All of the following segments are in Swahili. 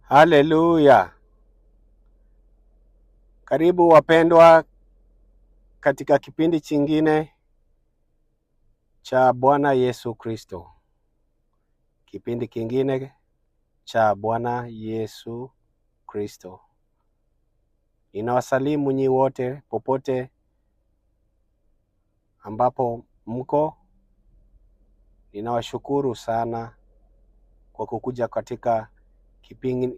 Haleluya. Karibu wapendwa katika kipindi chingine cha Bwana Yesu Kristo. Kipindi kingine cha Bwana Yesu Kristo. Ninawasalimu nyi wote popote ambapo mko. Ninawashukuru sana kwa kukuja katika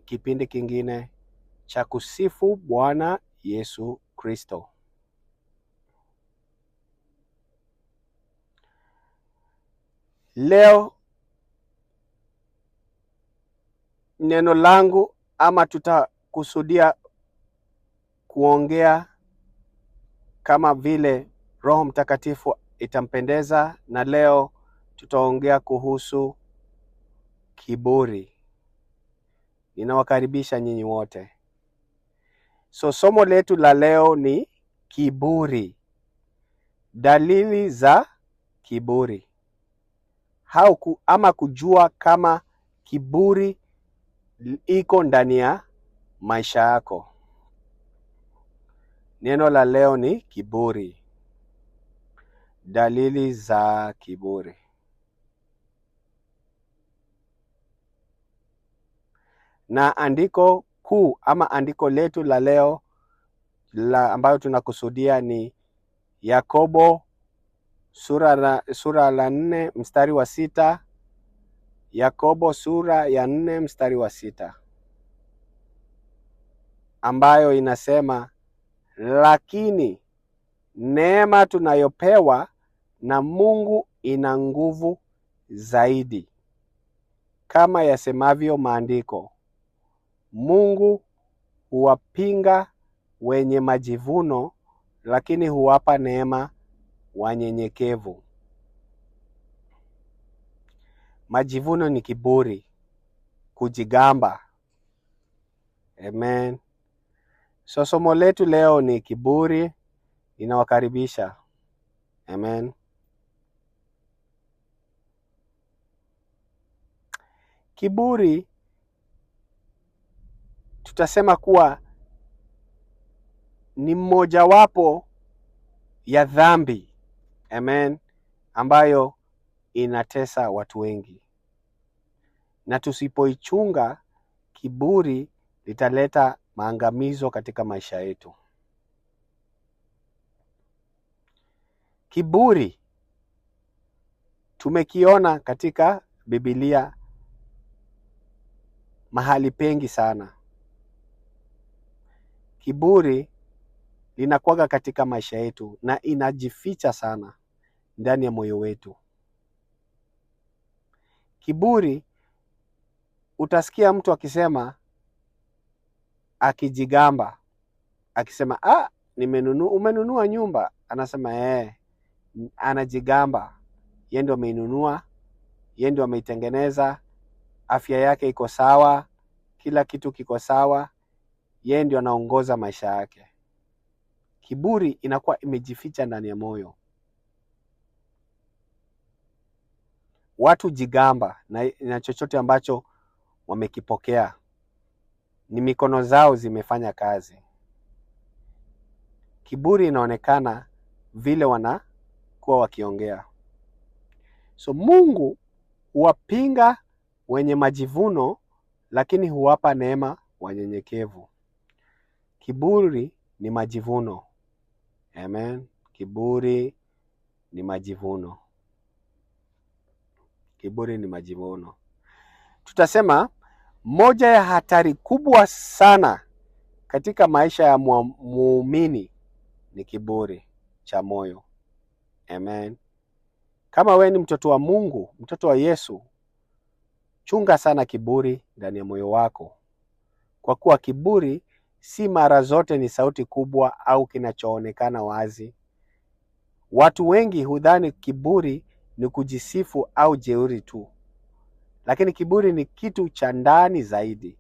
kipindi kingine cha kusifu Bwana Yesu Kristo. Leo neno langu ama tutakusudia kuongea kama vile Roho Mtakatifu itampendeza, na leo tutaongea kuhusu kiburi. Ninawakaribisha nyinyi wote. Somo letu la leo ni kiburi. Dalili za kiburi. Ama kujua kama kiburi iko ndani ya maisha yako. Neno la leo ni kiburi. Dalili za kiburi. Na andiko kuu ama andiko letu la leo ambayo tunakusudia ni Yakobo sura la 4 mstari wa 6. Yakobo sura ya 4 mstari wa 6, ambayo inasema, lakini neema tunayopewa na Mungu ina nguvu zaidi. Kama yasemavyo maandiko, Mungu huwapinga wenye majivuno, lakini huwapa neema wanyenyekevu. Majivuno ni kiburi, kujigamba. Amen. Somo letu leo ni kiburi. Ninawakaribisha. Amen. Kiburi tutasema kuwa ni mmojawapo ya dhambi. Amen. Ambayo inatesa watu wengi. Na tusipoichunga, kiburi litaleta maangamizo katika maisha yetu. Kiburi tumekiona katika Biblia mahali pengi sana. Kiburi linakuwaga katika maisha yetu na inajificha sana ndani ya moyo wetu. Kiburi, utasikia mtu akisema, akijigamba, akisema, umenunua nyumba. Anasema anajigamba. Yeye ndio ameinunua, yeye ndio ameitengeneza, afya yake iko sawa, kila kitu kiko sawa, yeye ndio anaongoza maisha yake. Kiburi inakuwa imejificha ndani ya moyo. Watu jigamba na chochote ambacho wamekipokea. Ni mikono zao zimefanya kazi. Kiburi inaonekana vile wanakuwa wakiongea. Mungu huwapinga wenye majivuno, lakini huwapa neema wanyenyekevu. Kiburi ni majivuno. Amen. Kiburi ni majivuno. Kiburi ni majivuno. Tutasema moja ya hatari kubwa sana katika maisha ya muumini ni kiburi cha moyo. Amen. Kama we ni mtoto wa Mungu, mtoto wa Yesu, chunga sana kiburi ndani ya moyo wako. Kwa kuwa kiburi si mara zote ni sauti kubwa au kinachoonekana wazi. Watu wengi hudhani kiburi ni kujisifu au jeuri tu. Lakini kiburi ni kitu cha ndani zaidi.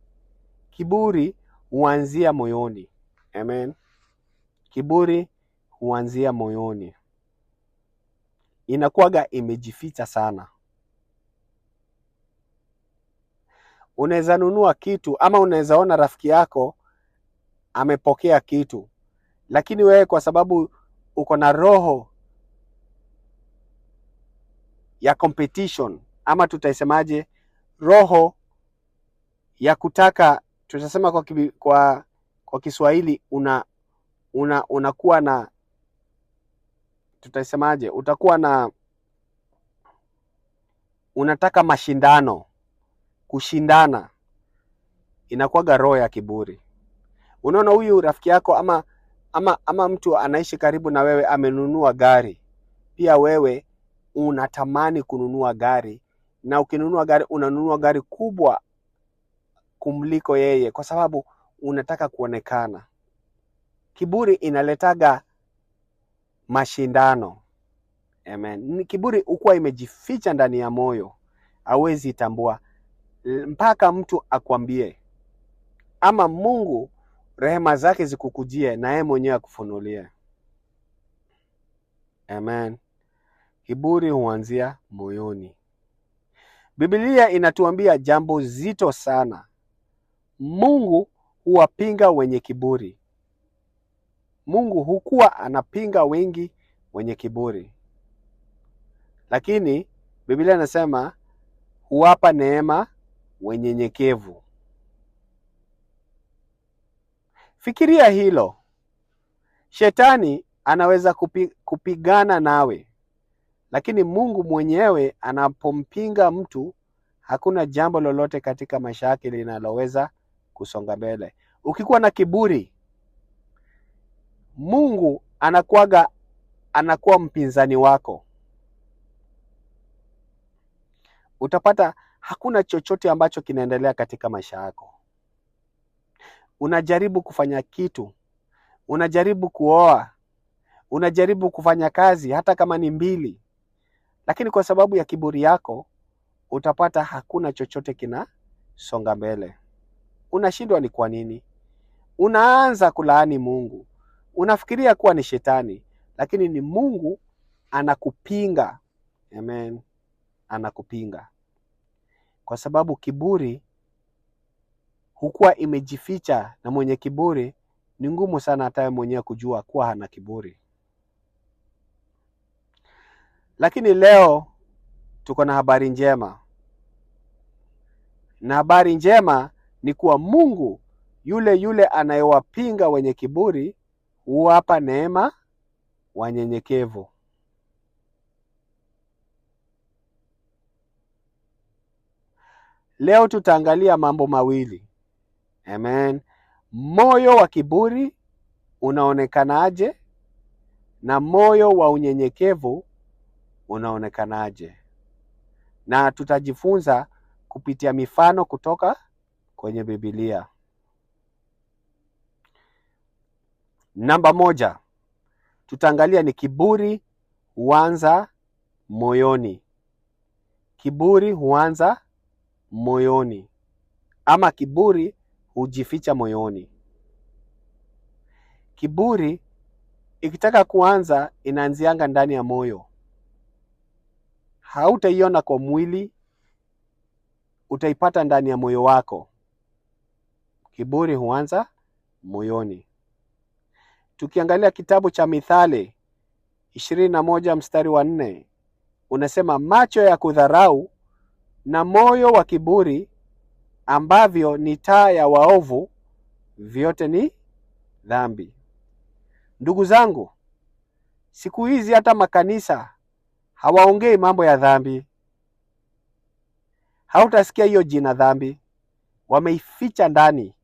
Kiburi huanzia moyoni. Amen. Kiburi huanzia moyoni. Inakuwaga imejificha sana. Unaweza nunua kitu ama unaweza ona rafiki yako amepokea kitu, lakini wewe kwa sababu uko na roho ya competition, ama tutaisemaje, roho ya kutaka, tutasema kwa Kiswahili, unakuwa na, tutaisemaje, utakuwa na, unataka mashindano, kushindana, inakuwaga roho ya kiburi. Unaona huyu rafiki yako ama mtu anaishi karibu na wewe amenunua gari, pia wewe unatamani kununua gari, na ukinunua gari unanunua gari kubwa kumliko yeye, kwa sababu unataka kuonekana. Kiburi inaletaga mashindano. Amen. Kiburi ukuwa imejificha ndani ya moyo, hawezi tambua mpaka mtu akwambie, ama Mungu rehema zake zikukujie na yeye mwenyewe akufunulie. Amen. Kiburi huanzia moyoni. Biblia inatuambia jambo zito sana. Mungu huwapinga wenye kiburi. Mungu hukuwa anapinga wengi wenye kiburi, lakini Biblia inasema huwapa neema wenyenyekevu. Fikiria hilo. Shetani anaweza kupigana nawe, lakini Mungu mwenyewe anapompinga mtu, hakuna jambo lolote katika maisha yake linaloweza kusonga mbele. Ukikuwa na kiburi, Mungu anakuwa mpinzani wako. Utapata hakuna chochote ambacho kinaendelea katika maisha yako. Unajaribu kufanya kitu, unajaribu kuoa, unajaribu kufanya kazi hata kama ni 2, lakini kwa sababu ya kiburi yako utapata hakuna chochote kinasonga mbele. Unashindwa ni kwa nini? Unaanza kulaani Mungu. Unafikiria kuwa ni shetani, lakini ni Mungu anakupinga. Amen. Anakupinga. Kwa sababu kiburi hukuwa imejificha, na mwenye kiburi ni ngumu sana hata mwenyewe kujua kuwa hana kiburi. Lakini leo tuko na habari njema. Na habari njema ni kuwa Mungu yule anayewapinga wenye kiburi huwapa neema wanyenyekevu. Leo tutaangalia mambo mawili. Amen. Moyo wa kiburi unaonekanaje na moyo wa unyenyekevu unaonekanaje? Na tutajifunza kupitia mifano kutoka kwenye Biblia. Namba 1, tutaangalia ni kiburi huanza moyoni. Kiburi huanza moyoni, ama kiburi hujificha moyoni. Kiburi ikitaka kuanza inaanzianga ndani ya moyo. Hautaiona kwa mwili, utaipata ndani ya moyo wako. Kiburi huanza moyoni. Tukiangalia kitabu cha Mithali 21 mstari wa 4, unasema macho ya kudharau na moyo wa kiburi ambavyo ni taa ya waovu, vyote ni dhambi. Ndugu zangu, siku hizi hata makanisa hawaongei mambo ya dhambi. Hautasikia hiyo jina dhambi, wameificha ndani.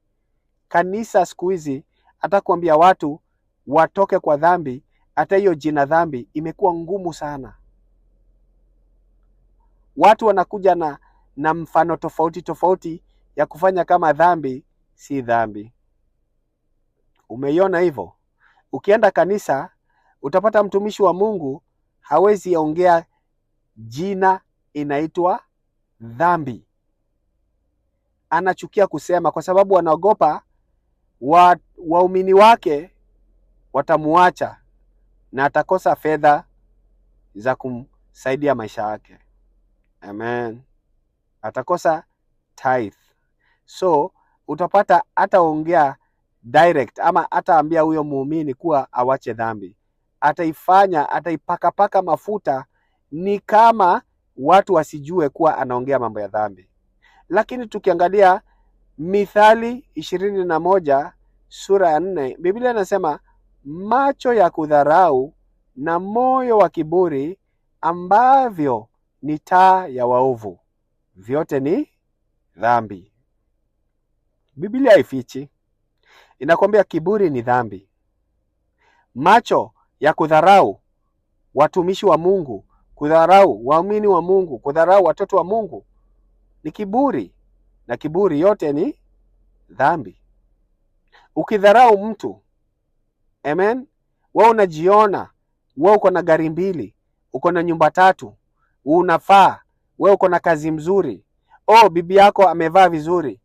Kanisa siku hizi hata kuambia watu watoke kwa dhambi, hata hiyo jina dhambi imekuwa ngumu sana. Watu wanakuja na mfano tofauti ya kufanya kama dhambi si dhambi. Umeiona hivyo? Ukienda kanisa utapata mtumishi wa Mungu hawezi ongea jina inaitwa dhambi. Anachukia kusema kwa sababu anaogopa waumini wake watamuacha na atakosa fedha za kumsaidia maisha yake. Amen. Atakosa tithe. So utapata ataongea direct, ama ataambia huyo muumini kuwa awache dhambi. Ataipaka mafuta, ni kama watu wasijue kuwa anaongea mambo ya dhambi. Lakini tukiangalia Mithali 21 sura ya 4, Biblia inasema macho ya kudharau na moyo wa kiburi ambavyo ni taa ya waovu, vyote ni dhambi. Biblia haifichi, inakwambia kiburi ni dhambi. Macho ya kudharau watumishi wa Mungu, kudharau waumini wa Mungu, kudharau watoto wa Mungu ni kiburi, na kiburi yote ni dhambi. Ukidharau mtu, amen, wewe unajiona wewe uko na gari 2, uko na nyumba 3, unafaa, wewe uko na kazi mzuri, bibi yako amevaa vizuri,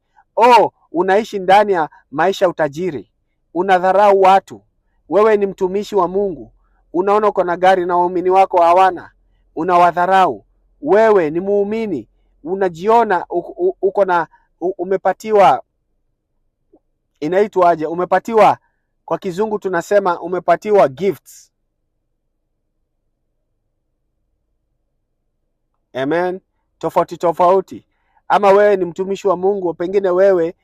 unaishi ndani ya maisha utajiri, unadharau watu. Wewe ni mtumishi wa Mungu, unaona uko na gari na waumini wako hawana, unawadharau. Wewe ni muumini, unajiona uko na umepatiwa, inaitwaje, umepatiwa, kwa kizungu tunasema umepatiwa gifts, amen, tofauti. Ama wewe ni mtumishi wa Mungu, pengine wewe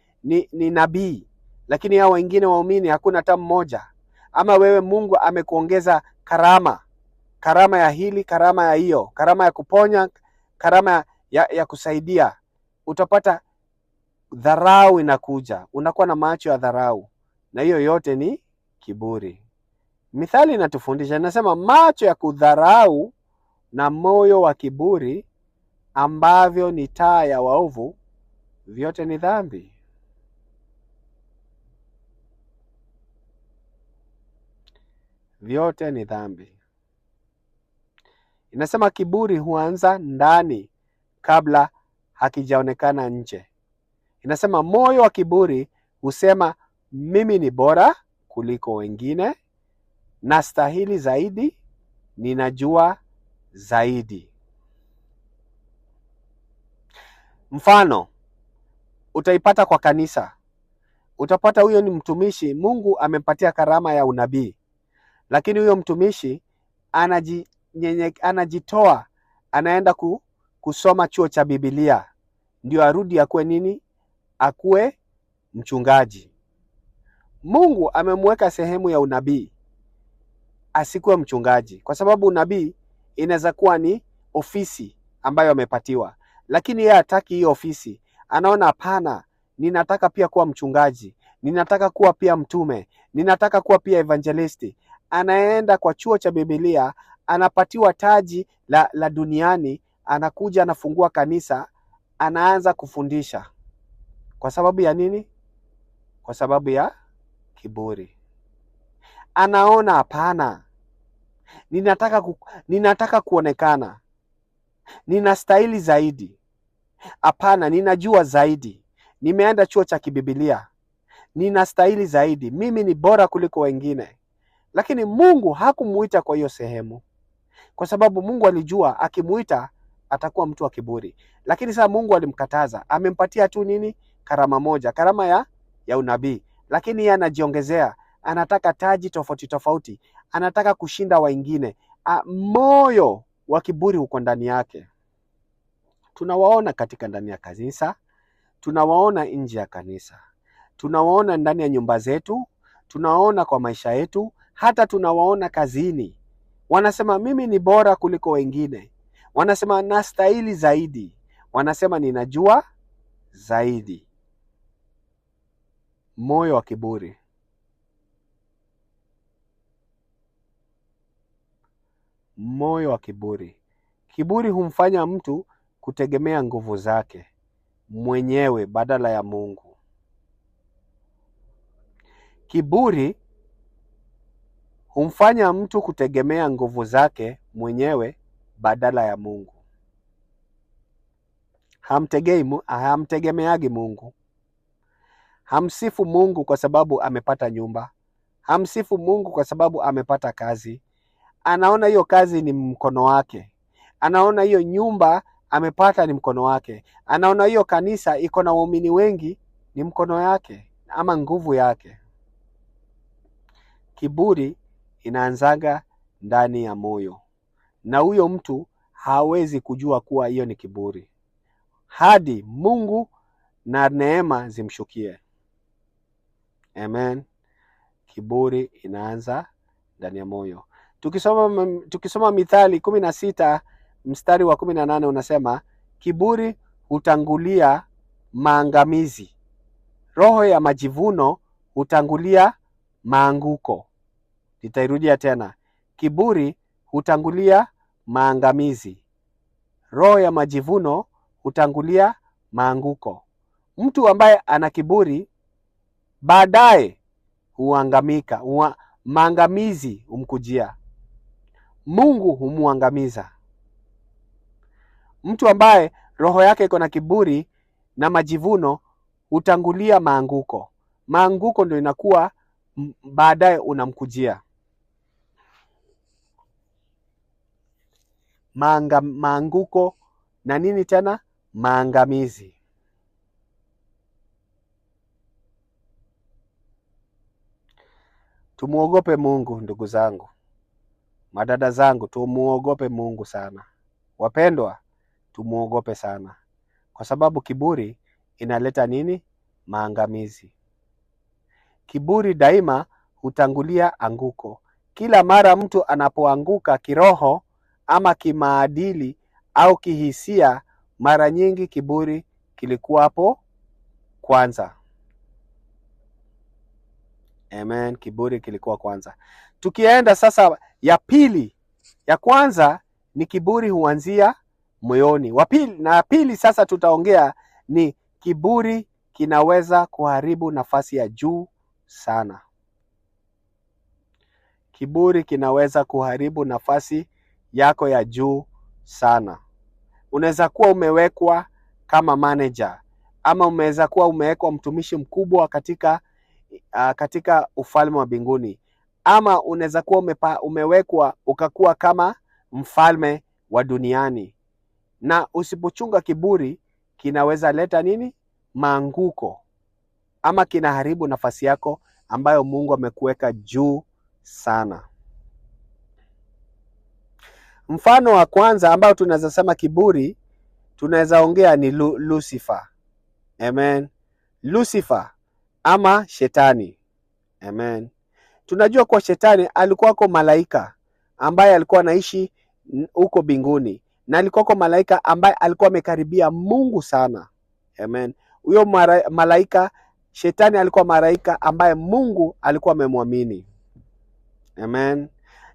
ni nabii, lakini hao wengine waumini hakuna hata mmoja. Ama wewe Mungu amekuongeza karama ya hili, karama ya hiyo, karama ya kuponya, karama ya kusaidia. Utapata dharau inakuja, unakuwa na macho ya dharau, na hiyo yote ni kiburi. Mithali inatufundisha, inasema macho ya kudharau na moyo wa kiburi ambavyo ni taa ya waovu, vyote ni dhambi. Vyote ni dhambi. Inasema kiburi huanza ndani kabla hakijaonekana nje. Inasema moyo wa kiburi husema mimi ni bora kuliko wengine, nastahili zaidi, ninajua zaidi. Mfano utaipata kwa kanisa. Utapata huyo ni mtumishi, Mungu amempatia karama ya unabii, lakini huyo mtumishi anajitoa, anaenda kusoma chuo cha Biblia ndio arudi akuwe nini? Akuwe mchungaji. Mungu amemweka sehemu ya unabii, asikuwe mchungaji, kwa sababu unabii inaweza kuwa ni ofisi ambayo amepatiwa, lakini yeye hataki hiyo ofisi. Anaona hapana, ninataka pia kuwa mchungaji, ninataka kuwa pia mtume, ninataka kuwa pia evangelisti. Anaenda kwa chuo cha Biblia, anapatiwa taji la duniani, anakuja anafungua kanisa, anaanza kufundisha. Kwa sababu ya nini? Kwa sababu ya kiburi. Anaona hapana, ninataka kuonekana, ninastahili zaidi. Hapana, ninajua zaidi, nimeenda chuo cha kibiblia, ninastahili zaidi, mimi ni bora kuliko wengine. Lakini Mungu hakumuita kwa hiyo sehemu, kwa sababu Mungu alijua akimuita atakuwa mtu wa kiburi. Lakini sasa Mungu alimkataza, amempatia tu nini? Karama moja, karama ya unabii, lakini yeye anajiongezea, anataka taji tofauti, anataka kushinda wengine. Moyo wa kiburi uko ndani yake. Tunawaona katika ndani ya kanisa, tunawaona nje ya kanisa, tunawaona ndani ya nyumba zetu, tunawaona kwa maisha yetu, hata tunawaona kazini. Wanasema mimi ni bora kuliko wengine, wanasema nastahili zaidi, wanasema ninajua zaidi. Moyo wa kiburi. Moyo wa kiburi. Kiburi humfanya mtu kutegemea nguvu zake mwenyewe badala ya Mungu. Kiburi humfanya mtu kutegemea nguvu zake mwenyewe badala ya Mungu. Hamtegemeagi Mungu. Hamsifu Mungu kwa sababu amepata nyumba. Hamsifu Mungu kwa sababu amepata kazi. Anaona hiyo kazi ni mkono wake. Anaona hiyo nyumba amepata ni mkono wake. Anaona hiyo kanisa iko na waumini wengi ni mkono yake ama nguvu yake. Kiburi inaanzaga ndani ya moyo, na huyo mtu hawezi kujua kuwa hiyo ni kiburi hadi Mungu na neema zimshukie. Amen. Kiburi inaanza ndani ya moyo. Tukisoma Mithali 16 mstari wa 18 unasema, kiburi hutangulia maangamizi, roho ya majivuno hutangulia maanguko. Nitairudia tena, kiburi hutangulia maangamizi, roho ya majivuno hutangulia maanguko. Mtu ambaye ana kiburi baadaye huangamika, maangamizi humkujia, Mungu humuangamiza. Mtu ambaye roho yake iko na kiburi na majivuno hutangulia maanguko. Maanguko ndio inakuwa baadaye unamkujia. Maanguko na nini tena? Maangamizi. Tumuogope Mungu ndugu zangu, madada zangu, tumuogope Mungu sana. Wapendwa, tumuogope sana, kwa sababu kiburi inaleta nini? Maangamizi. Kiburi daima hutangulia anguko. Kila mara mtu anapoanguka kiroho ama kimaadili au kihisia, mara nyingi kiburi kilikuwa hapo kwanza. Amen, kiburi kilikuwa kwanza. Tukienda sasa ya pili, ya kwanza ni kiburi huanzia moyoni. Na pili sasa tutaongea ni kiburi kinaweza kuharibu nafasi ya juu sana. Kiburi kinaweza kuharibu nafasi yako ya juu sana. Unaweza kuwa umewekwa kama manager, ama unaweza kuwa umewekwa mtumishi mkubwa katika ufalme wa mbinguni, ama unaweza kuwa umewekwa ukakuwa kama mfalme wa duniani. Na usipochunga, kiburi kinaweza leta nini? Maanguko, ama kinaharibu nafasi yako ambayo Mungu amekuweka juu sana. Mfano wa kwanza ambao tunaweza sema kiburi, tunaweza ongea ni Lucifer. Amen. Lucifer ama shetani. Amen. Tunajua kwa shetani alikuwa kwa malaika ambaye alikuwa anaishi huko mbinguni, na alikuwa kwa malaika ambaye alikuwa amekaribia Mungu sana. Amen. Huyo malaika shetani alikuwa malaika ambaye Mungu alikuwa amemwamini. Amen.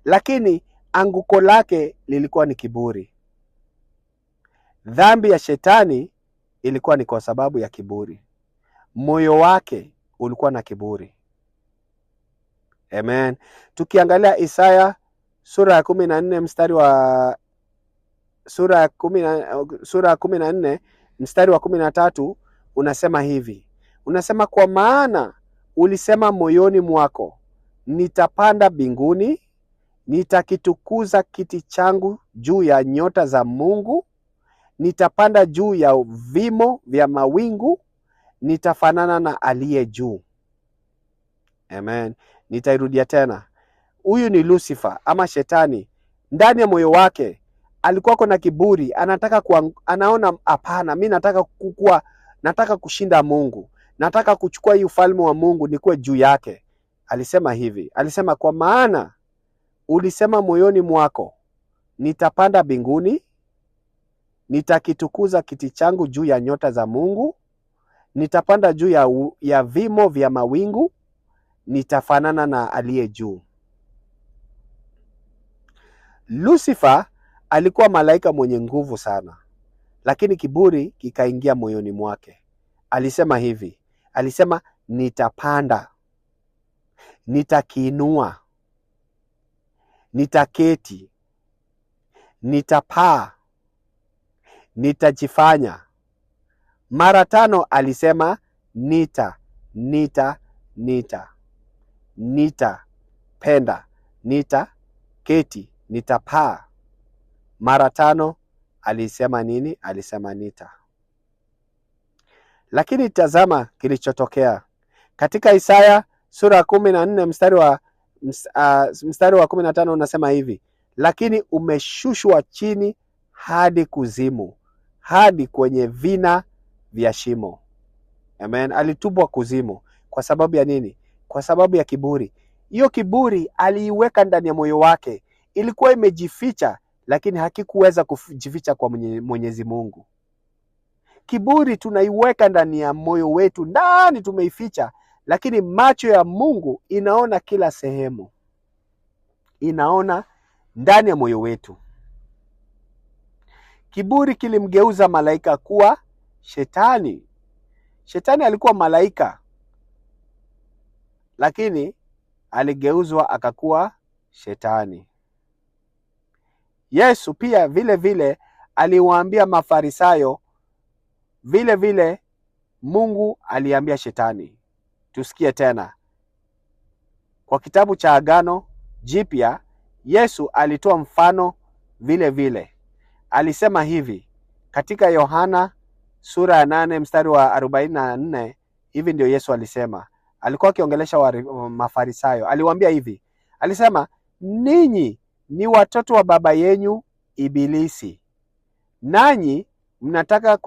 Lakini anguko lake lilikuwa ni kiburi. Dhambi ya shetani ilikuwa ni kwa sababu ya kiburi. Moyo wake ulikuwa na kiburi. Amen. Tukiangalia Isaya sura ya 14 mstari wa sura ya 14 mstari wa 13 unasema hivi. Unasema, kwa maana ulisema moyoni mwako, nitapanda mbinguni, nitakitukuza kiti changu juu ya nyota za Mungu, nitapanda juu ya vimo vya mawingu, nitafanana na aliye juu. Amen. Nitairudia tena. Huyu ni Lucifer ama shetani. Ndani ya moyo wake alikuwa kuna kiburi, anaona hapana, mimi nataka kushinda Mungu. Nataka kuchukua hii ufalme wa Mungu nikuwe juu yake. Alisema hivi. Alisema, kwa maana ulisema moyoni mwako, nitapanda mbinguni, nitakitukuza kiti changu juu ya nyota za Mungu, nitapanda juu ya vimo vya mawingu, nitafanana na aliye juu. Lucifer alikuwa malaika mwenye nguvu sana, lakini kiburi kikaingia moyoni mwake. Alisema hivi. Alisema, nitapanda, nitakiinua, nitaketi, nitapaa, nitajifanya. Mara 5 alisema nitapenda, nitaketi, nitapaa. Mara 5 alisema nini? Alisema nita. Lakini tazama kilichotokea. Katika Isaya sura ya 14 mstari wa 15 unasema hivi: lakini umeshushwa chini hadi kuzimu, hadi kwenye vina vya shimo. Amen. Alitupwa kuzimu. Kwa sababu ya nini? Kwa sababu ya kiburi. Hiyo kiburi aliiweka ndani ya moyo wake. Ilikuwa imejificha, lakini hakikuweza kujificha kwa Mwenyezi Mungu. Kiburi tunaiweka ndani ya moyo wetu, ndani tumeificha, lakini macho ya Mungu inaona kila sehemu. Inaona ndani ya moyo wetu. Kiburi kilimgeuza malaika kuwa shetani. Shetani alikuwa malaika, lakini aligeuzwa akakuwa shetani. Yesu pia vile vile aliwaambia Mafarisayo, vile vile Mungu aliambia shetani. Tusikie tena. Kwa kitabu cha Agano Jipya, Yesu alitoa mfano vile vile. Alisema hivi katika Yohana sura ya 8 mstari wa 44. Hivi ndio Yesu alisema. Alikuwa akiongelesha Mafarisayo. Aliwaambia hivi. Alisema, ninyi ni watoto wa baba yenu Ibilisi, nanyi mnataka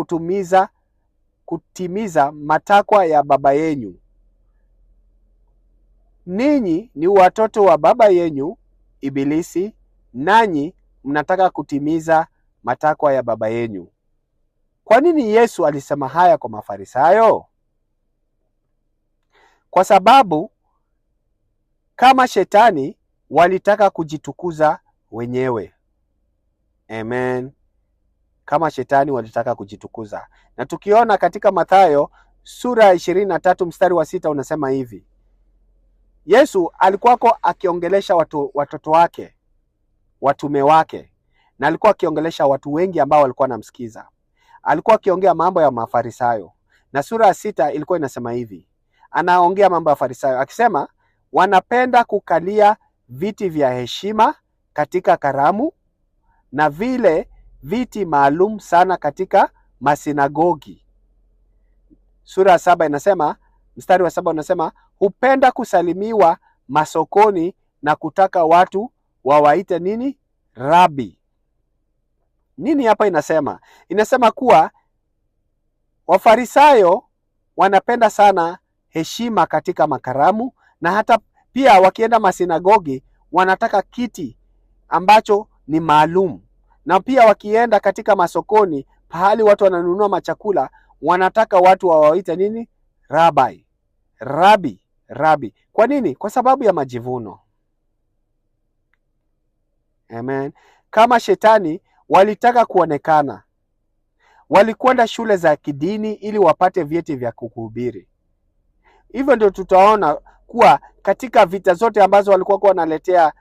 kutimiza matakwa ya baba yenu. Ninyi ni watoto wa baba yenu Ibilisi, nanyi mnataka kutimiza matakwa ya baba yenu. Kwa nini Yesu alisema haya kwa Mafarisayo? Kwa sababu kama shetani walitaka kujitukuza wenyewe. Amen. Kama shetani walitaka kujitukuza. Na tukiona katika Mathayo sura ya 23 mstari wa 6 unasema hivi. Yesu alikuwako akiongelesha watoto wake, watume wake, na alikuwa akiongelesha watu wengi ambao walikuwa wanamsikiza. Alikuwa akiongea mambo ya Mafarisayo. Na sura ya 6 ilikuwa inasema hivi. Anaongea mambo ya Farisayo akisema, wanapenda kukalia viti vya heshima katika karamu na vile viti maalum sana katika masinagogi. Sura ya 7 inasema, mstari wa 7 unasema, hupenda kusalimiwa masokoni na kutaka watu wawaite nini? Rabi. Nini hapa inasema? Inasema kuwa Wafarisayo wanapenda sana heshima katika makaramu, na hata pia wakienda masinagogi wanataka kiti ambacho ni maalum. Na pia wakienda katika masokoni, pahali watu wananunua machakula, wanataka watu wawaite nini? Rabi. Rabi. Rabi. Kwa nini? Kwa sababu ya majivuno. Amen. Kama shetani walitaka kuonekana. Walikwenda shule za kidini ili wapate vyeti vya kuhubiri. Hivyo ndio tutaona kuwa katika vita zote ambazo walikuwa wanaletea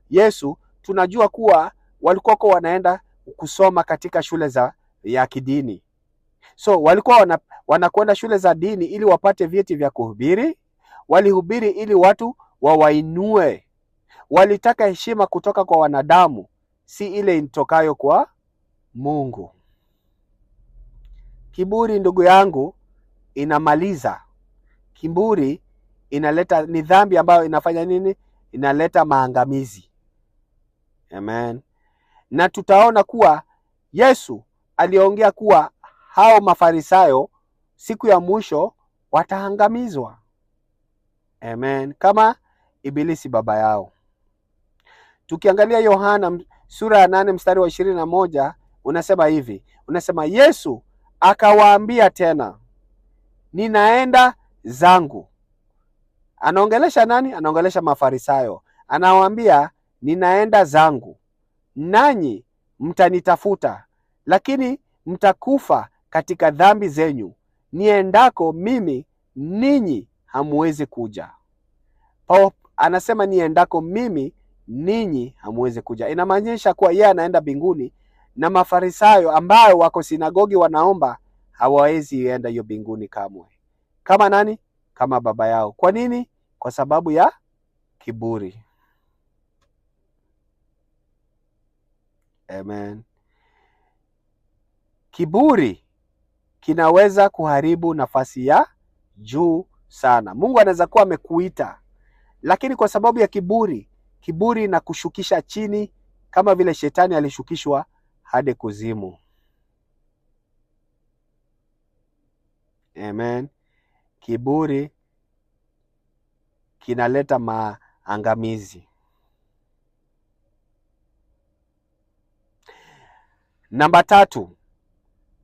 Yesu, tunajua kuwa walikuwa wanaenda kusoma katika shule ya kidini. So walikuwa wanakwenda shule za dini ili wapate vyeti vya kuhubiri. Walihubiri ili watu wawainue. Walitaka heshima kutoka kwa wanadamu, si ile intokayo kwa Mungu. Kiburi, ndugu yangu, inamaliza. Kiburi inaleta, ni dhambi ambayo inafanya nini? Inaleta maangamizi. Amen. Na tutaona kuwa Yesu aliongea kuwa hao Mafarisayo siku ya mwisho wataangamizwa. Amen. Kama Ibilisi baba yao. Tukiangalia Yohana sura ya 8 mstari wa 21 unasema hivi. Unasema, Yesu akawaambia tena, ninaenda zangu. Anaongelesha nani? Anaongelesha Mafarisayo. Anawaambia, ninaenda zangu, nanyi mtanitafuta, lakini mtakufa katika dhambi zenyu. Niendako mimi, ninyi hamuwezi kuja. Paulo anasema niendako mimi, ninyi hamuwezi kuja. Inamaanisha kuwa yeye anaenda mbinguni, na Mafarisayo ambao wako sinagogi wanaomba hawawezi enda hiyo mbinguni kamwe. Kama nani? Kama baba yao. Kwa nini? Kwa sababu ya kiburi. Amen. Kiburi kinaweza kuharibu nafasi ya juu sana. Mungu anaweza kuwa amekuita, lakini kwa sababu ya kiburi na kushukisha chini, kama vile shetani alishukishwa hadi kuzimu. Amen. Kiburi kinaleta maangamizi. Namba 3,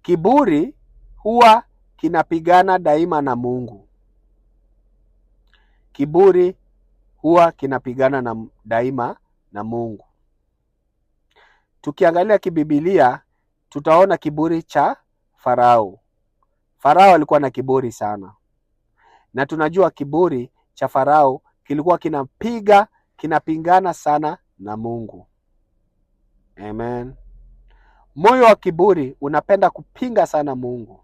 kiburi huwa kinapigana daima na Mungu. Kiburi huwa kinapigana daima na Mungu. Tukiangalia kibibilia, tutaona kiburi cha Farao. Farao alikuwa na kiburi sana, na tunajua kiburi cha Farao kilikuwa kinapingana sana na Mungu. Amen. Moyo wa kiburi unapenda kupinga sana Mungu.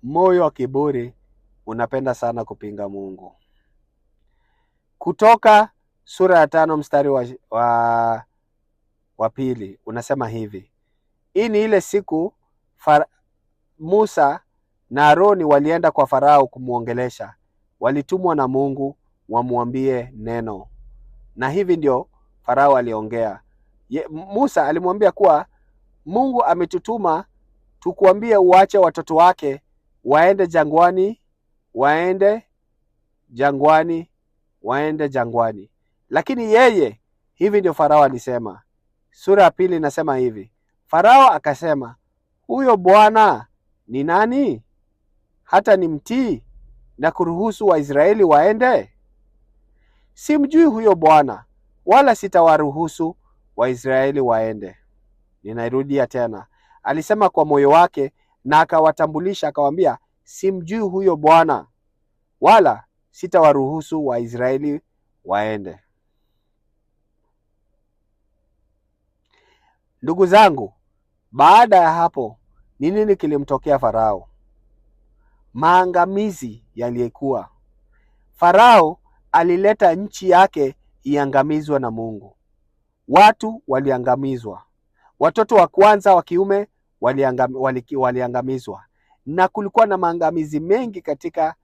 Moyo wa kiburi unapenda sana kupinga Mungu. Kutoka sura ya 5 mstari wa 2 unasema hivi: hii ni ile siku Musa na Aroni walienda kwa Farao kumuongelesha. Walitumwa na Mungu wamwambie neno, na hivi ndio Farao aliongea. Musa alimwambia kuwa Mungu ametutuma tukuambie uache watoto wake waende jangwani. Lakini yeye, hivi ndio Farao alisema. Sura ya 2 inasema hivi: Farao akasema, huyo Bwana ni nani hata nimtii na kuruhusu Waisraeli waende? Simjui huyo Bwana, wala sitawaruhusu Waisraeli waende. Ninairudia tena. Alisema kwa moyo wake na akawatambulisha, akawaambia, simjui huyo Bwana, wala sitawaruhusu Waisraeli waende. Ndugu zangu, baada ya hapo ni nini kilimtokea Farao? Maangamizi yaliyekuwa. Farao alileta nchi yake iangamizwe na Mungu. Watu waliangamizwa. Watoto wa kwanza wa kiume waliangamizwa. Na kulikuwa na maangamizi mengi katika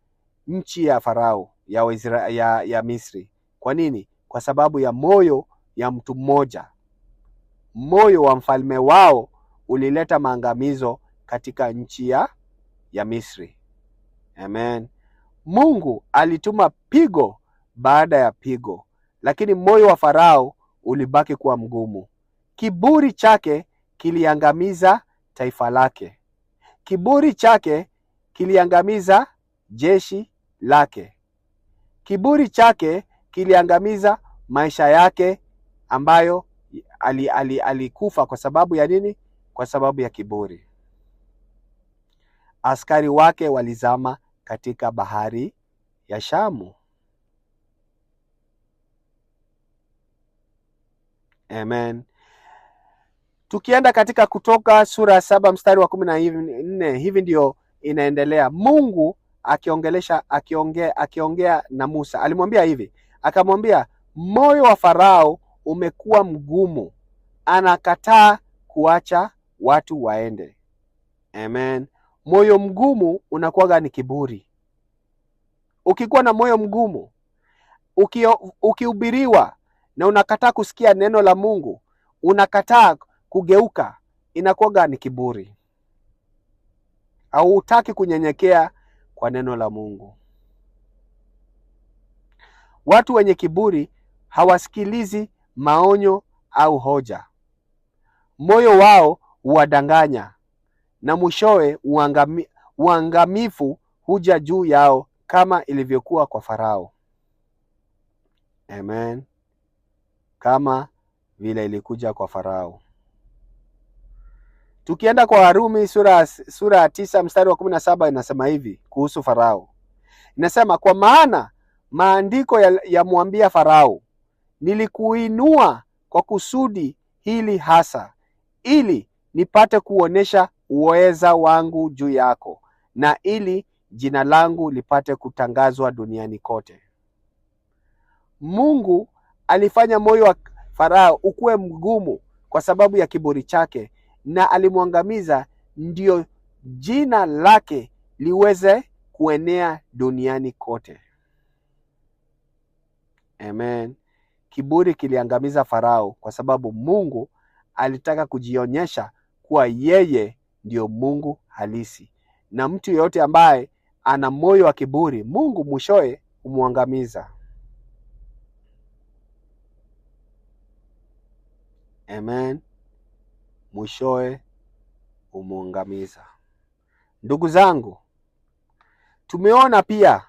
nchi ya Farao ya Misri. Kwa nini? Kwa sababu ya moyo ya mtu mmoja. Moyo wa mfalme wao ulileta maangamizo katika nchi ya Misri. Amen. Mungu alituma pigo baada ya pigo, lakini moyo wa Farao ulibaki kuwa mgumu. Kiburi chake kiliangamiza taifa lake. Kiburi chake kiliangamiza jeshi lake. Kiburi chake kiliangamiza maisha yake ambayo alikufa kwa sababu ya nini? Kwa sababu ya kiburi. Askari wake walizama katika bahari ya Shamu. Amen. Tukienda katika Kutoka sura ya 7 mstari wa 14, hivi ndio inaendelea. Mungu akiongea na Musa, alimwambia hivi, akamwambia, moyo wa Farao umekuwa mgumu, anakataa kuacha watu waende. Amen. Moyo mgumu unakuwa ni kiburi. Ukikuwa na moyo mgumu, ukihubiriwa na unakataa kusikia neno la Mungu, unakataa kugeuka, inakuwa ni kiburi. Au hutaki kunyenyekea kwa neno la Mungu. Watu wenye kiburi hawasikilizi maonyo au hoja. Moyo wao huwadanganya, na mwishowe uangamifu huja juu yao kama ilivyokuwa kwa Farao. Amen. Kama vile ilikuja kwa Farao. Tukienda kwa Warumi sura ya 9 mstari wa 17 inasema hivi kuhusu Farao. Inasema, kwa maana maandiko yamwambia Farao, nilikuinua kwa kusudi hili hasa, ili nipate kuonesha uweza wangu juu yako, na ili jina langu lipate kutangazwa duniani kote. Mungu alifanya moyo wa Farao ukuwe mgumu kwa sababu ya kiburi chake, na alimwangamiza ndio jina lake liweze kuenea duniani kote. Amen. Kiburi kiliangamiza Farao kwa sababu Mungu alitaka kujionyesha kuwa yeye ndio Mungu halisi. Na mtu yeyote ambaye ana moyo wa kiburi, Mungu mwishowe humwangamiza. Amen. Mwishowe humwangamiza. Ndugu zangu, tumeona pia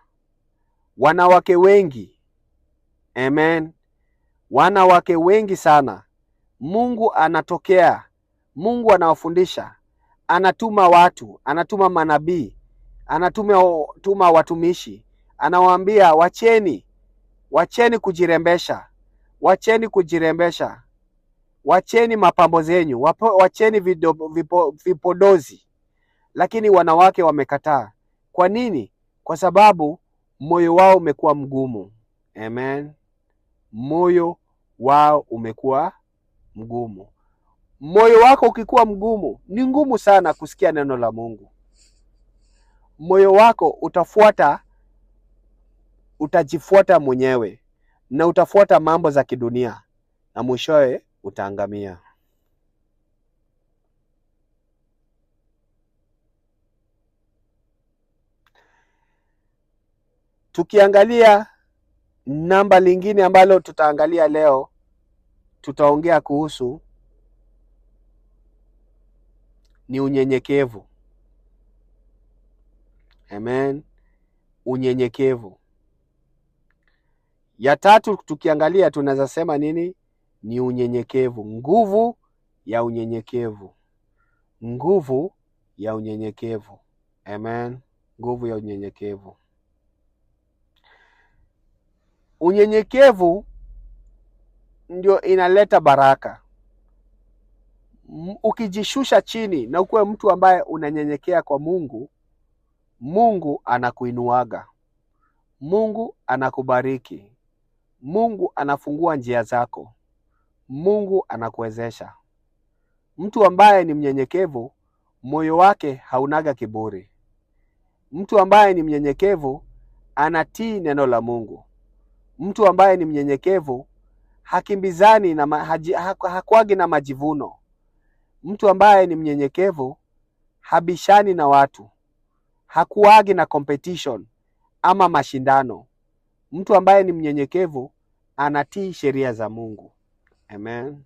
wanawake wengi. Amen. Wanawake wengi sana. Mungu anatokea. Mungu anawafundisha. Anatuma watu, anatuma manabii, anatuma watumishi. Anawaambia wacheni kujirembesha. Wacheni kujirembesha. Wacheni mapambo zenyu, wacheni vipodozi. Lakini wanawake wamekataa. Kwa nini? Kwa sababu moyo wao umekuwa mgumu. Amen. Moyo wao umekuwa mgumu. Moyo wako ukikuwa mgumu, ni ngumu sana kusikia neno la Mungu. Moyo wako utajifuata mwenyewe na utafuata mambo za kidunia na mwishowe utaangamia. Tukiangalia namba lingine ambalo tutaangalia leo, tutaongea kuhusu ni unyenyekevu. Amen. Unyenyekevu. Ya tatu tukiangalia tunaweza sema nini? Ni unyenyekevu. Nguvu ya unyenyekevu. Nguvu ya unyenyekevu. Amen. Nguvu ya unyenyekevu. Unyenyekevu ndio inaleta baraka. Ukijishusha chini na ukuwe mtu ambaye unanyenyekea kwa Mungu, Mungu anakuinuaga. Mungu anakubariki. Mungu anafungua njia zako. Mungu anakuwezesha. Mtu ambaye ni mnyenyekevu, moyo wake haunaga kiburi. Mtu ambaye ni mnyenyekevu anatii neno la Mungu. Mtu ambaye ni mnyenyekevu hakimbizani na hakuagi na majivuno. Mtu ambaye ni mnyenyekevu habishani na watu. Hakuagi na competition ama mashindano. Mtu ambaye ni mnyenyekevu anatii sheria za Mungu. Amen.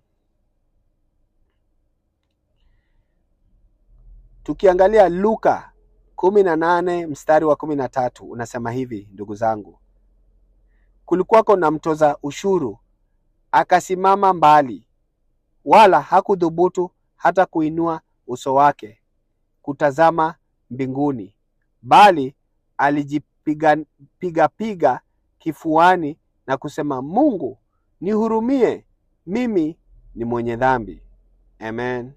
Tukiangalia Luka 18 mstari wa 13 unasema hivi, ndugu zangu. Kulikuwako na mtoza ushuru, akasimama mbali, wala hakudhubutu hata kuinua uso wake kutazama mbinguni, bali alijipiga kifuani na kusema, Mungu nihurumie, mimi ni mwenye dhambi. Amen.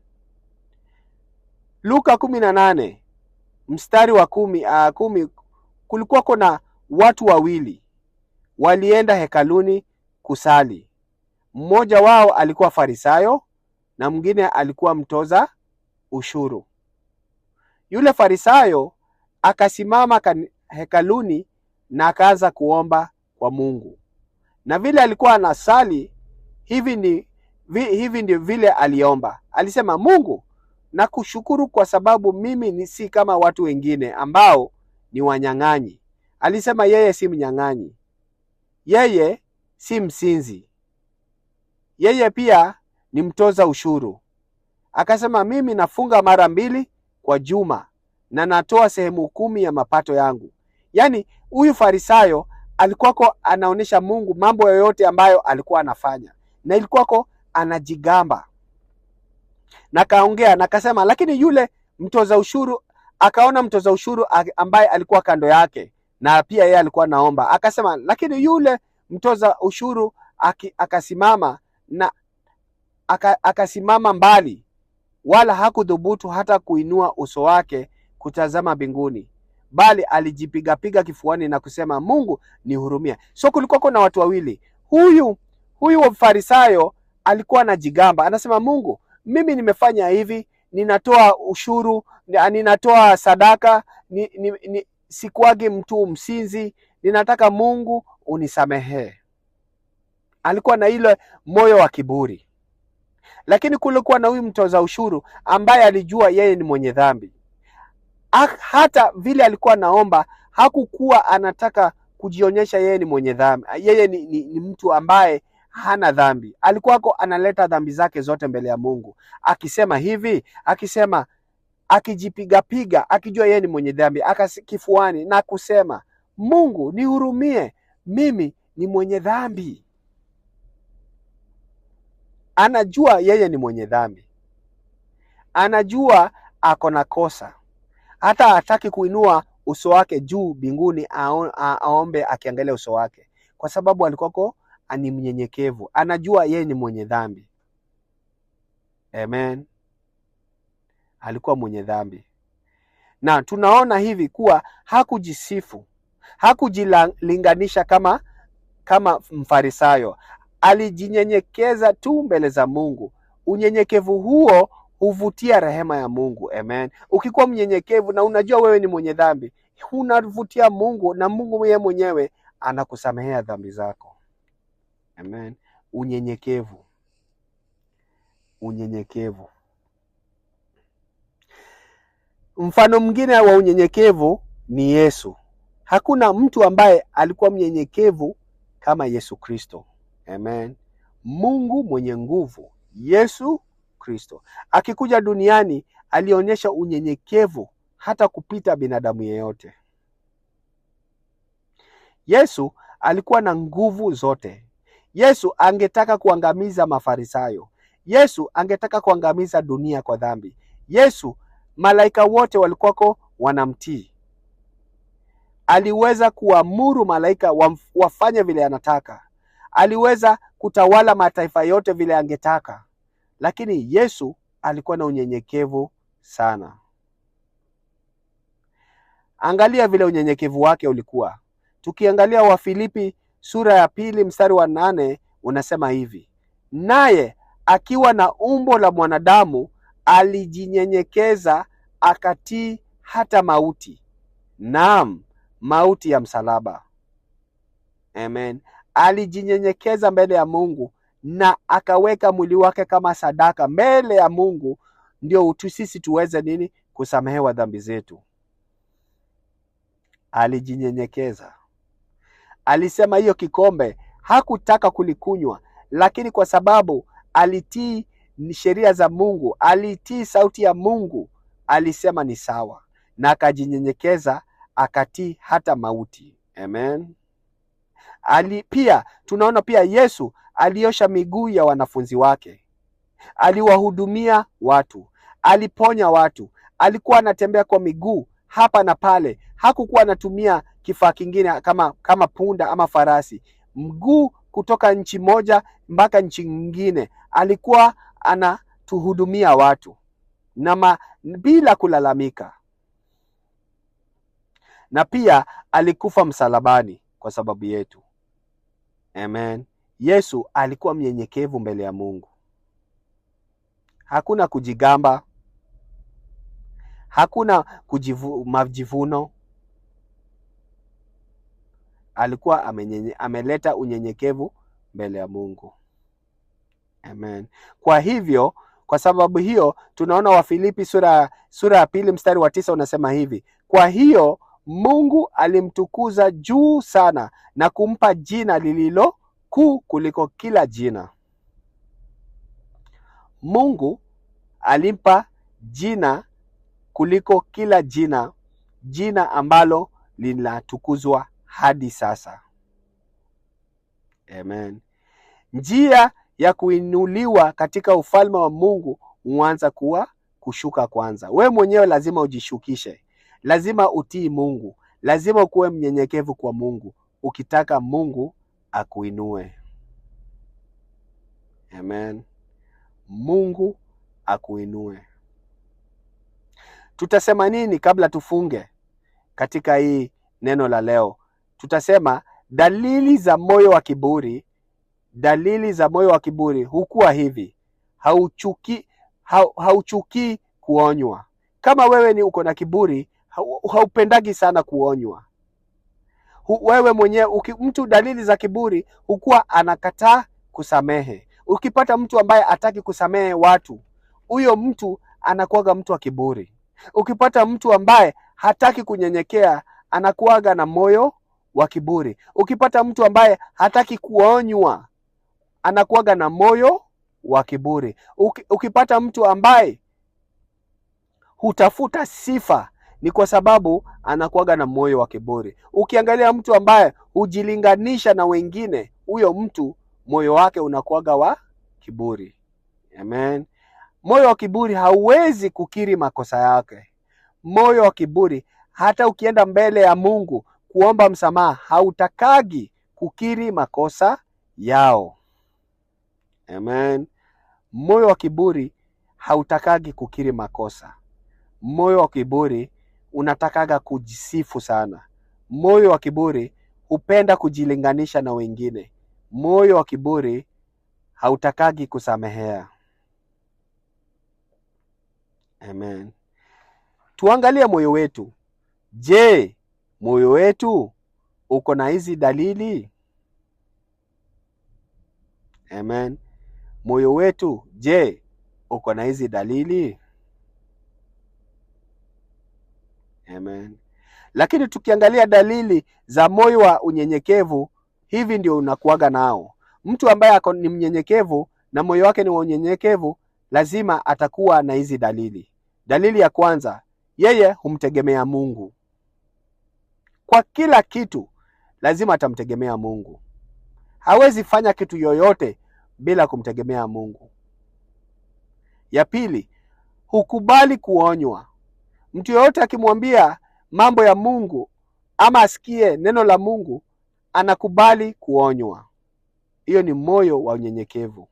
Luka 18 mstari wa 10, kulikuwa na watu wawili walienda hekaluni kusali. Mmoja wao alikuwa Farisayo na mwingine alikuwa mtoza ushuru. Yule Farisayo akasimama hekaluni na akaanza kuomba kwa Mungu. Na vile alikuwa anasali, hivi ndio vile aliomba. Alisema, Mungu nakushukuru kwa sababu mimi si kama watu wengine ambao ni wanyang'anyi. Alisema yeye si mnyang'anyi. Yeye si msinzi. Yeye pia ni mtoza ushuru. Akasema, mimi nafunga mara 2 kwa juma na natoa sehemu 10 ya mapato yangu. Yaani huyu Farisayo alikuwako anaonesha Mungu mambo yoyote ambayo alikuwa anafanya. Na ilikuwako anajigamba. Na kaongea na kasema, lakini yule mtoza ushuru akaona mtoza ushuru ambaye alikuwa kando yake na pia yeye alikuwa naomba. Akasema, lakini yule mtoza ushuru akasimama na akasimama mbali, wala hakudhubutu hata kuinua uso wake kutazama mbinguni, bali alijipiga kifuani na kusema, Mungu nihurumia. So kulikuwa na watu wawili. Huyu Farisayo alikuwa anajigamba, anasema, Mungu mimi nimefanya hivi, ninatoa ushuru ninatoa sadaka, sikuagi mtu msinzi, ninataka Mungu unisamehe. Alikuwa na ile moyo wa kiburi. Lakini kulikuwa na huyu mtoza ushuru ambaye alijua yeye ni mwenye dhambi. Hata vile alikuwa naomba, hakukuwa anataka kujionyesha yeye ni mwenye dhambi. Yeye ni mtu ambaye hana dhambi. Alikuwa analeta dhambi zake zote mbele ya Mungu. Akisema hivi, akijipiga, akijua yeye ni mwenye dhambi, akakifuani na kusema, Mungu nihurumie, mimi ni mwenye dhambi. Anajua yeye ni mwenye dhambi. Anajua ako na kosa. Hata hataki kuinua uso wake juu mbinguni aombe akiangalia uso wake, kwa sababu alikuwa ni mnyenyekevu. Anajua yeye ni mwenye dhambi. Amen. Alikuwa mwenye dhambi. Na tunaona hivi kuwa hakujisifu, hakujilinganisha kama mfarisayo. Alijinyenyekeza tu mbele za Mungu. Unyenyekevu huo huvutia rehema ya Mungu. Amen. Ukikuwa mnyenyekevu na unajua wewe ni mwenye dhambi, unavutia Mungu, na Mungu yeye mwenyewe anakusamehea dhambi zako. Amen. Unyenyekevu. Mfano mwingine wa unyenyekevu ni Yesu. Hakuna mtu ambaye alikuwa mnyenyekevu kama Yesu Kristo. Amen. Mungu mwenye nguvu, Yesu Kristo, akikuja duniani alionyesha unyenyekevu hata kupita binadamu yeyote. Yesu alikuwa na nguvu zote. Yesu angetaka kuangamiza Mafarisayo. Yesu angetaka kuangamiza dunia kwa dhambi. Yesu, malaika wote walikuwako wanamtii. Aliweza kuamuru malaika wafanye vile anataka. Aliweza kutawala mataifa yote vile angetaka. Lakini Yesu alikuwa na unyenyekevu sana. Angalia vile unyenyekevu wake ulikuwa. Tukiangalia Wafilipi sura ya 2 mstari wa 8 unasema hivi: naye akiwa na umbo la mwanadamu alijinyenyekeza akatii hata mauti, naam, mauti ya msalaba. Amen. Alijinyenyekeza mbele ya Mungu na akaweka mwili wake kama sadaka mbele ya Mungu, ndio sisi tuweze kusamehewa dhambi zetu. Alijinyenyekeza. Alisema hiyo kikombe hakutaka kulikunywa, lakini kwa sababu alitii sheria za Mungu, alitii sauti ya Mungu, alisema ni sawa, na akajinyenyekeza akatii hata mauti. Amen. Pia tunaona pia Yesu aliosha miguu ya wanafunzi wake. Aliwahudumia watu, aliponya watu. Alikuwa anatembea kwa miguu hapa na pale. Hakukuwa anatumia kifaa kingine kama punda ama farasi. Mguu kutoka nchi moja mpaka nchi nyingine. Alikuwa anatuhudumia watu bila kulalamika. Na pia alikufa msalabani kwa sababu yetu. Amen. Yesu alikuwa mnyenyekevu mbele ya Mungu. Hakuna kujigamba. Hakuna majivuno. Alikuwa ameleta unyenyekevu mbele ya Mungu. Amen. Kwa sababu hiyo tunaona Wafilipi sura ya 2 mstari wa 9 unasema hivi: kwa hiyo Mungu alimtukuza juu sana na kumpa jina lililo kuu kuliko kila jina. Mungu alimpa jina kuliko kila jina, jina ambalo linatukuzwa hadi sasa. Amen. Njia ya kuinuliwa katika ufalme wa Mungu huanza kushuka kwanza. We mwenyewe lazima ujishukishe. Lazima utii Mungu. Lazima ukuwe mnyenyekevu kwa Mungu ukitaka Mungu akuinue. Amen. Mungu akuinue. Tutasema nini kabla tufunge katika hii neno la leo? Tutasema dalili za moyo wa kiburi. Dalili za moyo wa kiburi hukuwa hivi: hauchukii kuonywa. Kama wewe ni uko na kiburi, haupendagi sana kuonywa. Wewe mwenyewe mtu dalili za kiburi hukuwa anakataa kusamehe. Ukipata mtu ambaye hataki kusamehe watu, huyo mtu anakuwaga mtu wa kiburi. Ukipata mtu ambaye hataki kunyenyekea, anakuwaga na moyo wa kiburi. Ukipata mtu ambaye hataki kuonywa, anakuwaga na moyo wa kiburi. Ukipata mtu ambaye hutafuta sifa, ni kwa sababu anakuwaga na moyo wa kiburi. Ukiangalia mtu ambaye hujilinganisha na wengine, huyo mtu moyo wake unakuwaga wa kiburi. Amen. Moyo wa kiburi hauwezi kukiri makosa yake. Moyo wa kiburi, hata ukienda mbele ya Mungu kuomba msamaha, hautakagi kukiri makosa yao. Amen. Moyo wa kiburi hautakagi kukiri makosa. Moyo wa kiburi unatakaga kujisifu sana. Moyo wa kiburi hupenda kujilinganisha na wengine. Moyo wa kiburi hautakagi kusamehea. Amen. Tuangalie moyo wetu. Je, moyo wetu uko na hizi dalili? Amen. Moyo wetu, je, uko na hizi dalili? Amen. Lakini tukiangalia dalili za moyo wa unyenyekevu, hivi ndio unakuwaga nao. Mtu ambaye ni mnyenyekevu na moyo wake ni wa unyenyekevu, lazima atakuwa na hizi dalili. Dalili ya kwanza, yeye humtegemea Mungu. Kwa kila kitu lazima atamtegemea Mungu. Hawezi fanya kitu yoyote bila kumtegemea Mungu. Ya pili, hukubali kuonywa. Mtu yoyote akimwambia mambo ya Mungu ama asikie neno la Mungu, anakubali kuonywa. Hiyo ni moyo wa unyenyekevu.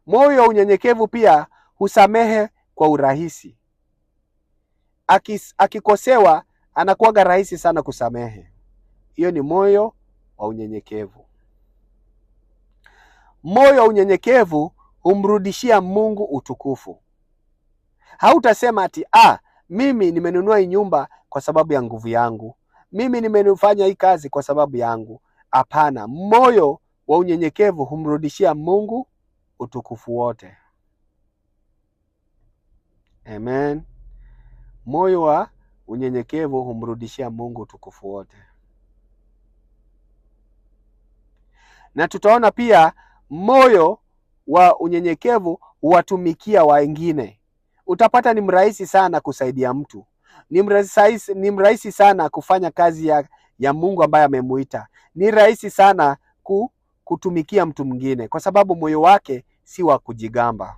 Moyo wa unyenyekevu pia husamehe kwa urahisi. Akikosewa anakuwaga rahisi sana kusamehe. Hiyo ni moyo wa unyenyekevu. Moyo wa unyenyekevu humrudishia Mungu utukufu. Hautasema ati mimi nimenunua hii nyumba kwa sababu ya nguvu yangu, mimi nimenufanya hii kazi kwa sababu yangu. Hapana, moyo wa unyenyekevu humrudishia Mungu utukufu wote. Amen. Moyo wa unyenyekevu humrudishia Mungu utukufu wote. Na tutaona pia moyo wa unyenyekevu huwatumikia wengine. Utapata ni mrahisi sana kusaidia mtu. Ni mrahisi sana kufanya kazi ya Mungu ambaye amemuita. Ni rahisi sana kutumikia mtu mwingine kwa sababu moyo wake si wa kujigamba.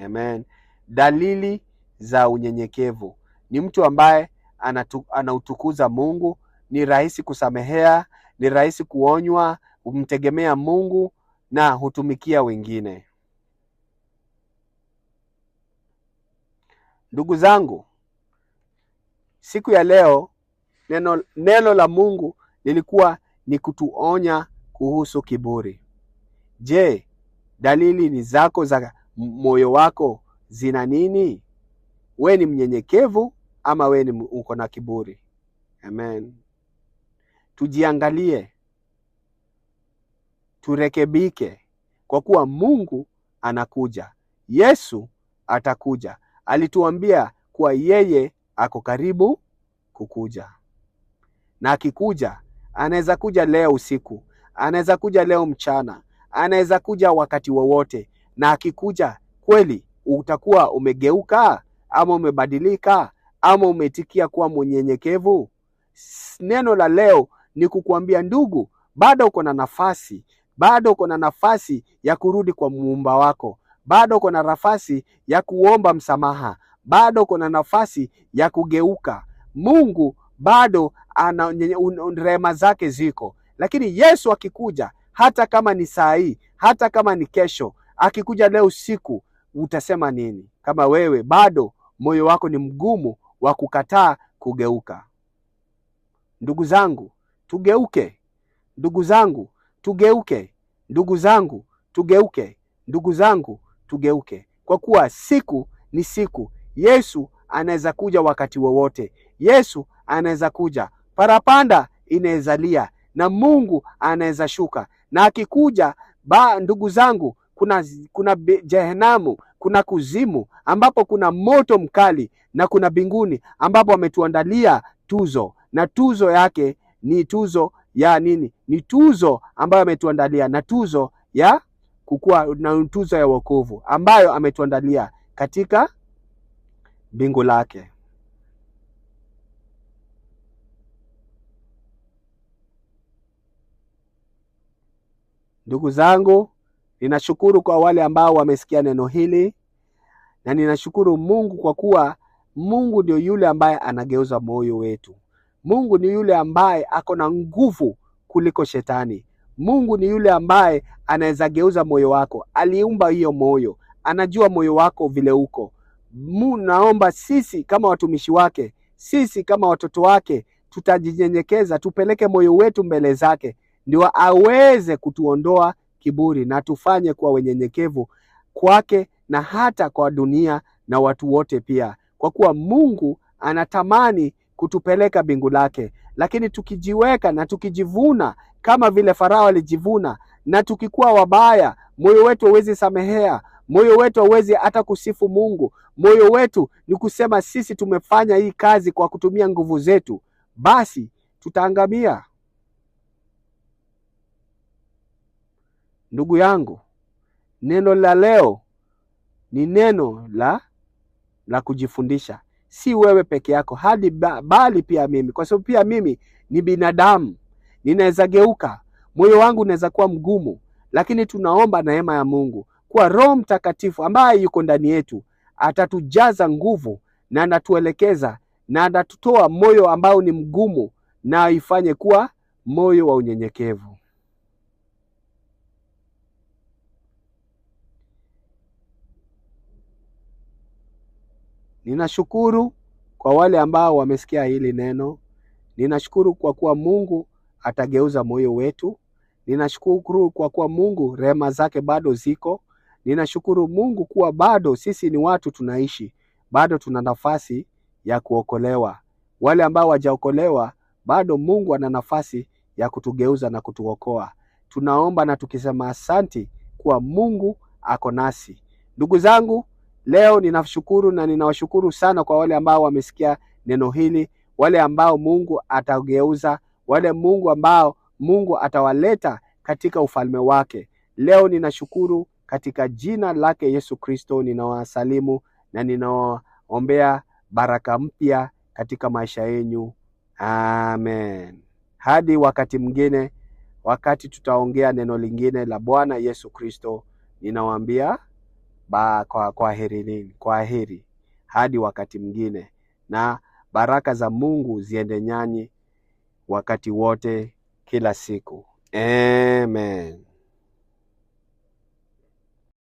Amen. Dalili za unyenyekevu ni mtu ambaye anautukuza Mungu, ni rahisi kusamehea, ni rahisi kuonywa, humtegemea Mungu na hutumikia wengine. Ndugu zangu, siku ya leo neno la Mungu lilikuwa ni kutuonya kuhusu kiburi. Je, dalili ni zako za moyo wako zina nini? We ni mnyenyekevu ama we ni uko na kiburi? Amen. Tujiangalie, turekebike, kwa kuwa Mungu anakuja. Yesu atakuja. Alituambia kuwa yeye ako karibu kukuja. Na akikuja, anaweza kuja leo usiku, anaweza kuja leo mchana, anaweza kuja wakati wowote. Na akikuja kweli, utakuwa umegeuka ama umebadilika ama umetikia kuwa mnyenyekevu? Neno la leo ni kukuambia ndugu, bado uko na nafasi. Bado uko na nafasi ya kurudi kwa muumba wako. Bado uko na nafasi ya kuomba msamaha. Bado uko na nafasi ya kugeuka. Mungu bado ana rehema zake ziko. Lakini Yesu akikuja, hata kama ni saa hii, hata kama ni kesho, akikuja leo usiku, utasema nini? Kama wewe bado moyo wako ni mgumu wa kukataa kugeuka. Ndugu zangu, tugeuke. Ndugu zangu, tugeuke. Ndugu zangu, tugeuke. Ndugu zangu, tugeuke. Kwa kuwa siku ni siku. Yesu anaweza kuja wakati wowote. Yesu anaweza kuja, parapanda inaweza lia, na Mungu anaweza shuka. Na akikuja, ndugu zangu, kuna Jehenamu, kuna kuzimu ambapo kuna moto mkali, na kuna mbinguni ambapo ametuandalia tuzo, na tuzo yake ni tuzo ya nini? Ni tuzo ambayo ametuandalia, na tuzo ya kukua, na tuzo ya wokovu ambayo ametuandalia katika mbingu lake. Ndugu zangu, ninashukuru kwa wale ambao wamesikia neno hili, na ninashukuru Mungu kwa kuwa Mungu ndio yule ambaye anageuza moyo wetu. Mungu ni yule ambaye ako na nguvu kuliko shetani. Mungu ni yule ambaye anaweza geuza moyo wako. Aliumba hiyo moyo, anajua moyo wako vile uko. Naomba sisi kama watumishi wake, sisi kama watoto wake, tutajinyenyekeza, tupeleke moyo wetu mbele zake, ndio aweze kutuondoa kiburi, na tufanye kuwa wenyenyekevu kwake, na hata kwa dunia na watu wote pia, kwa kuwa Mungu anatamani kutupeleka mbingu lake. Lakini tukijiweka na tukijivuna kama vile Farao alijivuna, na tukikuwa wabaya, moyo wetu hauwezi samehea, moyo wetu hauwezi hata kusifu Mungu, moyo wetu ni kusema sisi tumefanya hii kazi kwa kutumia nguvu zetu, basi tutaangamia. Ndugu yangu, neno la leo ni neno la kujifundisha. Si wewe peke yako, bali pia mimi, kwa sababu pia mimi ni binadamu, ninaweza geuka, moyo wangu unaweza kuwa mgumu. Lakini tunaomba neema ya Mungu kwa Roho Mtakatifu ambaye yuko ndani yetu, atatujaza nguvu na anatuelekeza na atatutoa moyo ambao ni mgumu, na ifanye kuwa moyo wa unyenyekevu. Ninashukuru kwa wale ambao wamesikia hili neno. Ninashukuru kwa kuwa Mungu atageuza moyo wetu. Ninashukuru kwa kuwa Mungu rehema zake bado ziko. Ninashukuru Mungu kuwa bado sisi ni watu tunaishi, bado tuna nafasi ya kuokolewa. Wale ambao hawajaokolewa, bado Mungu ana nafasi ya kutugeuza na kutuokoa. Tunaomba na tukisema asanti kuwa Mungu ako nasi. Ndugu zangu, leo ninashukuru na ninawashukuru sana kwa wale ambao wamesikia neno hili, wale ambao Mungu atageuza, wale ambao Mungu atawaleta katika ufalme wake. Leo ninashukuru katika jina lake Yesu Kristo, ninawasalimu na ninawaombea baraka mpya katika maisha yenu. Amen. Hadi wakati mwingine, wakati tutaongea neno lingine la Bwana Yesu Kristo, ninawaambia kwa heri hadi wakati mwingine, na baraka za Mungu ziende nyanyi wakati wote, kila siku. Amen.